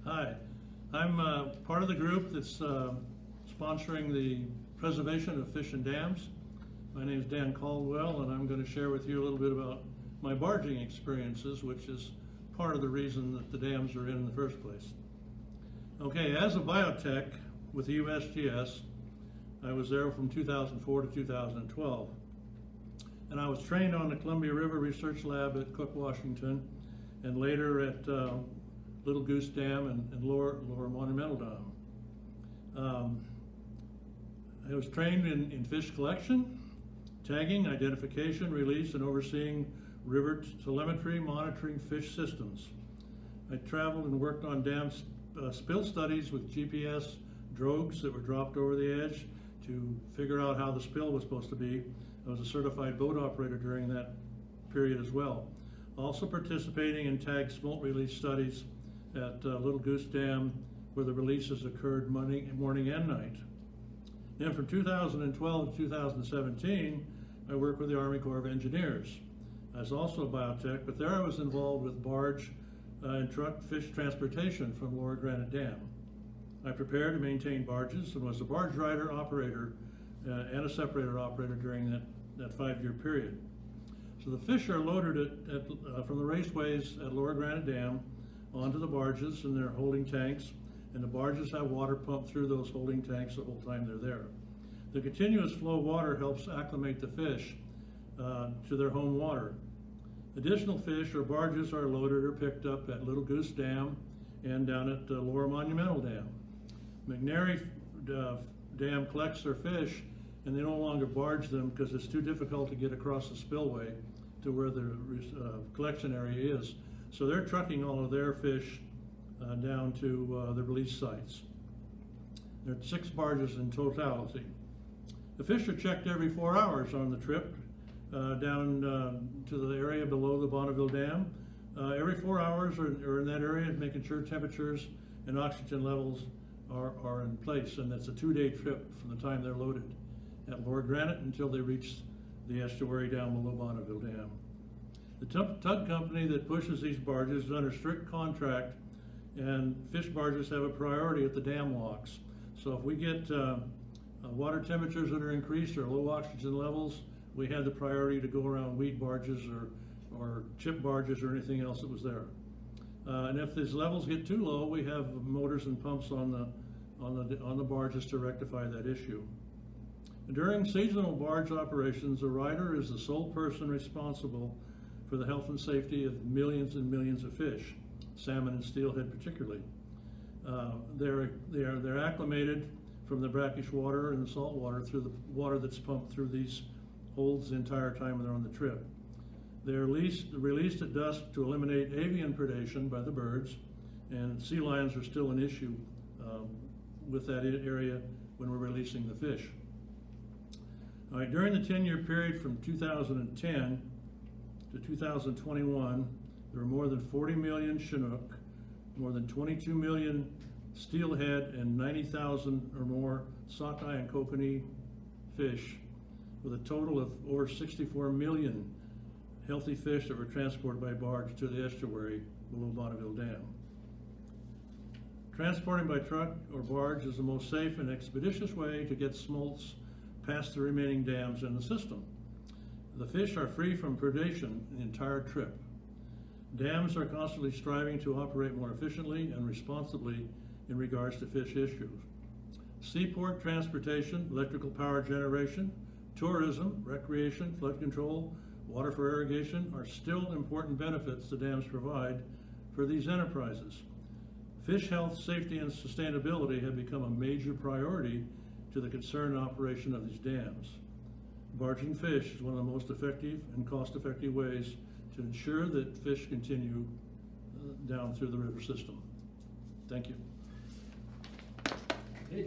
Hi, I'm part of the group that's sponsoring the preservation of fish and dams. My name is Dan Caldwell, and I'm going to share with you a little bit about my barging experiences, which is part of the reason that the dams are in the first place. Okay, as a biotech with the USGS, I was there from 2004 to 2012. And I was trained on the Columbia River Research Lab at Cook, Washington, and later at Little Goose Dam and Lower Monumental Dam. I was trained in fish collection, tagging, identification, release, and overseeing river telemetry monitoring fish systems. I traveled and worked on dam spill studies with GPS drogues that were dropped over the edge to figure out how the spill was supposed to be. I was a certified boat operator during that period as well. Also participating in tagged smolt release studies at Little Goose Dam, where the releases occurred morning and night. Then from 2012 to 2017, I worked with the Army Corps of Engineers. I was also a biotech, but there I was involved with barge and truck fish transportation from Lower Granite Dam. I prepared and maintained barges and was a barge rider operator and a separator operator during that 5-year period. So the fish are loaded from the raceways at Lower Granite Dam onto the barges in their holding tanks, and the barges have water pumped through those holding tanks the whole time they're there. The continuous flow of water helps acclimate the fish to their home water. Additional fish or barges are loaded or picked up at Little Goose Dam and down at Lower Monumental Dam. McNary Dam collects their fish, and they no longer barge them because it's too difficult to get across the spillway to where the collection area is. So they're trucking all of their fish down to the release sites. There are 6 barges in totality. The fish are checked every 4 hours on the trip down to the area below the Bonneville Dam. Every 4 hours are in that area, making sure temperatures and oxygen levels are in place, and that's a 2-day trip from the time they're loaded at Lower Granite until they reach the estuary down below Bonneville Dam. The tug company that pushes these barges is under strict contract, and fish barges have a priority at the dam locks. So if we get water temperatures that are increased or low oxygen levels, we had the priority to go around weed barges or chip barges or anything else that was there. And if these levels get too low, we have motors and pumps on the barges to rectify that issue. During seasonal barge operations, the rider is the sole person responsible for the health and safety of millions and millions of fish, salmon and steelhead particularly. They're acclimated from the brackish water and the salt water through the water that's pumped through these holds the entire time they're on the trip. They're released at dusk to eliminate avian predation by the birds, and sea lions are still an issue with that area when we're releasing the fish. All right, during the 10-year period from 2010 to 2021, there were more than 40 million Chinook, more than 22 million steelhead, and 90,000 or more sockeye and kokanee fish, with a total of over 64 million healthy fish that were transported by barge to the estuary below Bonneville Dam. Transporting by truck or barge is the most safe and expeditious way to get smolts past the remaining dams in the system. The fish are free from predation the entire trip. Dams are constantly striving to operate more efficiently and responsibly in regards to fish issues. Seaport transportation, electrical power generation, tourism, recreation, flood control, water for irrigation are still important benefits the dams provide for these enterprises. Fish health, safety, and sustainability have become a major priority to the concerned operation of these dams. Barging fish is one of the most effective and cost-effective ways to ensure that fish continue down through the river system. Thank you. Hey.